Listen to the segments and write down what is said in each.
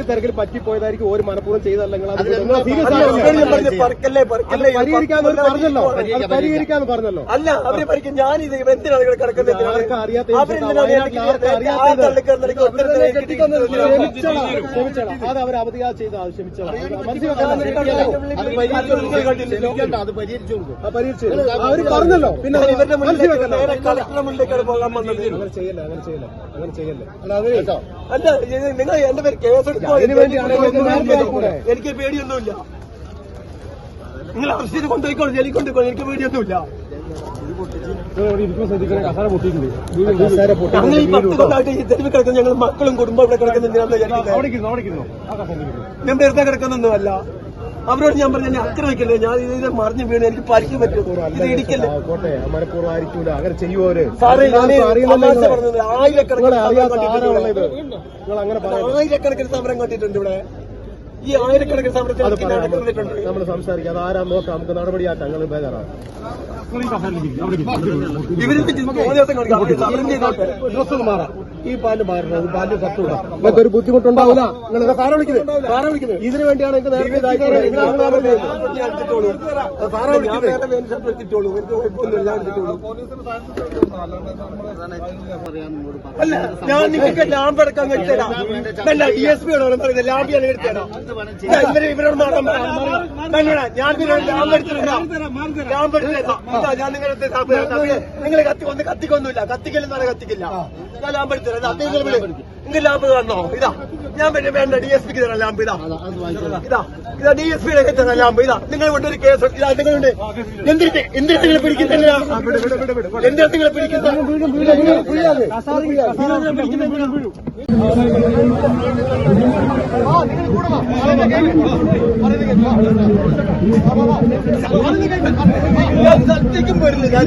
തിരക്കിൽ പറ്റിപ്പോയതായിരിക്കും ഒരു മനഃപൂർവ്വം ചെയ്തല്ല. പരിഹരിക്കാന്ന് പറഞ്ഞല്ലോ. അല്ല അവര് പഠിക്കും. ഞാനിത് എന്തിനാണ് കിടക്കുന്നത്? അത് അവർ അവധിയാ ചെയ്ത ക്ഷമിച്ചോളാം. അത് പരിഹരിച്ചു. അവര് പറഞ്ഞല്ലോ. പിന്നെ ഇവരുടെ കളക്ടറുടെ മുന്നിലേക്കാണ് പോകാൻ വന്നത്. അങ്ങനെ ചെയ്യല്ലേ. അല്ല നിങ്ങൾ എന്റെ പേര് കേസെടുക്കോ? എനിക്ക് പേടിയൊന്നുമില്ല. നിങ്ങൾ അറസ്റ്റ് കൊണ്ടുപോയിക്കോളൂ, ജയിലിൽ കൊണ്ടുപോയിക്കോളൂ. എനിക്ക് പേടിയൊന്നുമില്ല. ഞങ്ങൾ ഈ 10 കൊല്ലമായിട്ട് ഈ തെരുവ് കിടക്കുന്ന ഞങ്ങൾ മക്കളും കുടുംബം ഇവിടെ കിടക്കുന്നുണ്ട്. ഞാൻ വെറുതെ കിടക്കുന്നൊന്നുമല്ല. അവരോട് ഞാൻ പറഞ്ഞു ആക്രമിക്കല്ലേ, ഞാൻ ഇതിനെ മറിഞ്ഞു വീണ് എനിക്ക് പരിക്ക് പറ്റും. ഇത് ഇടിക്കല്ലേ. അങ്ങനെ ചെയ്യുവോര് സാറേ? പറഞ്ഞത് ആയിരക്കണക്കിന് സമരം കണ്ടിട്ടുണ്ട് ഇവിടെ. ഈ ആയിരക്കണക്കിന് സമരത്തിൽ നമ്മൾ സംസാരിക്കാം. അത് ആരാ നോക്കാം. നമുക്ക് നടപടിയാക്കാം. ഞങ്ങൾ ബേജാറാണ്. ഡ്രസ്സൊന്ന് മാറാം. ഈ പാല് മാറണം. പാല് കത്തൂട. നിങ്ങൾക്ക് ഒരു ബുദ്ധിമുട്ടുണ്ടാവില്ല. നിങ്ങൾ സാറെ വിളിക്കുന്നത് ഇതിനു വേണ്ടിയാണ്. എനിക്ക് നേരത്തെ അല്ല ഞാൻ നിങ്ങൾക്ക് ലാമ്പ് എടുക്കാൻ എടുത്തരാം. അല്ല DSP പറയുന്നത് ലാമ്പിയാണ് എടുത്തരാം. ഇവരോട് മാത്രം ഞാൻ ലാമ്പ് എടുത്തിട്ടുണ്ടാ. ലാമ്പ് എടുത്തേക്കാം. ഞാൻ നിങ്ങളെ കത്തിക്കൊന്നുമില്ല. കത്തിക്കലെന്നാണ് കത്തിക്കില്ല. ഞാൻ ലാമ്പ് എടുത്തരാം. നിങ്ങൾ ലാമ്പ് കാണണോ? ഇതാ ഞാൻ വേണ്ട DSPക്ക് തരാം ലാമ്പ്. ഇതാ DSPയുടെ തരാം ലാമ്പ്. ഇതാ നിങ്ങൾ കൊണ്ടൊരു കേസ്. ഇതാ നിങ്ങളുണ്ട്. എന്തിനാ നിങ്ങൾ പിടിക്കുന്നില്ല? എന്തിനാ നിങ്ങൾ പിടിക്കുന്നത്? സത്യക്കും വരില്ല.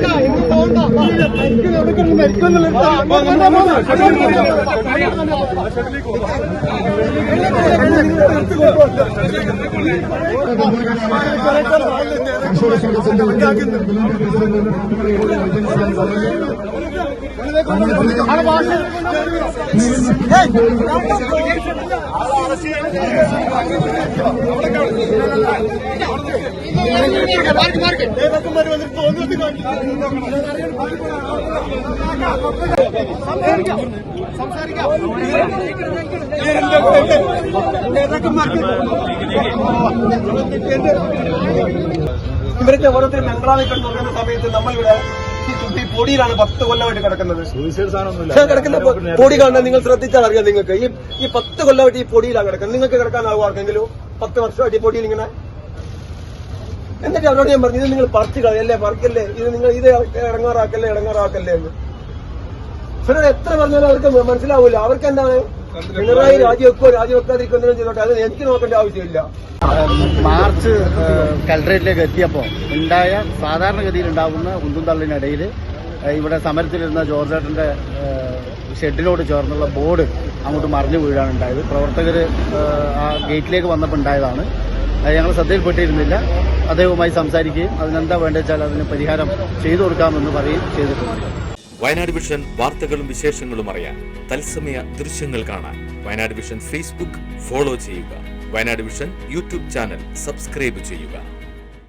ഇവരുടെ ഓരോരുത്തരും ബംഗ്ലാവിൽ കിടന്നുറങ്ങുന്ന സമയത്ത് നമ്മളിവിടെ ഈ പൊടിയിലാണ് 10 കൊല്ലമായിട്ട് കിടക്കുന്നത്. കിടക്കുന്ന പൊടി കാണാൻ നിങ്ങൾ ശ്രദ്ധിച്ചാൽ അറിയാം. നിങ്ങൾക്ക് ഈ 10 കൊല്ലമായിട്ട് ഈ പൊടിയിലാണ് കിടക്കുന്നത്. നിങ്ങൾക്ക് കിടക്കാനാകും ആർക്കെങ്കിലും? 10 വർഷമായിട്ട് ഈ പൊടിയിൽ ഇങ്ങനെ. എന്നിട്ട് അവരോട് ഞാൻ പറഞ്ഞു ഇത് നിങ്ങൾ പറിച്ചു കളയല്ലേ, പറിക്കല്ലേ, ഇത് നിങ്ങൾ ഇത് ഇടങ്ങാറാക്കല്ലേ എന്ന്. പക്ഷേ എത്ര പറഞ്ഞാലും അവർക്ക് മനസ്സിലാവൂല. അവർക്ക് എന്താണ് പിണറായി രാജിവെക്കാതിരിക്കുന്നതിനും ചെയ്തോട്ടെ, അത് എനിക്ക് നോക്കേണ്ട ആവശ്യമില്ല. മാർച്ച് കലക്ടറേറ്റിലേക്ക് എത്തിയപ്പോൾ ഉണ്ടായ സാധാരണഗതിയിൽ ഉണ്ടാകുന്ന ഉന്തും തള്ളിനിടയിൽ ഇവിടെ സമരത്തിലിരുന്ന ജോർജേട്ടന്റെ ഷെഡിനോട് ചേർന്നുള്ള ബോർഡ് അങ്ങോട്ട് മറിഞ്ഞു വീഴാണ് ഉണ്ടായത്. പ്രവർത്തകർ ആ ഗേറ്റിലേക്ക് വന്നപ്പോൾ ഉണ്ടായതാണ്. ഞങ്ങൾ ശ്രദ്ധയിൽപ്പെട്ടിരുന്നില്ല. അദ്ദേഹവുമായി സംസാരിക്കുകയും അതിനെന്താ വേണ്ടത് വെച്ചാൽ അതിന് പരിഹാരം ചെയ്തു കൊടുക്കാമെന്ന് പറയുകയും ചെയ്തിട്ടുണ്ട്. വയനാട് വിഷൻ വാർത്തകളും വിശേഷങ്ങളും അറിയാൻ തത്സമയ ദൃശ്യങ്ങൾ കാണാൻ വയനാട് വിഷൻ ഫേസ്ബുക്ക് ഫോളോ ചെയ്യുക. Wayanad vision YouTube channel subscribe ചെയ്യുക.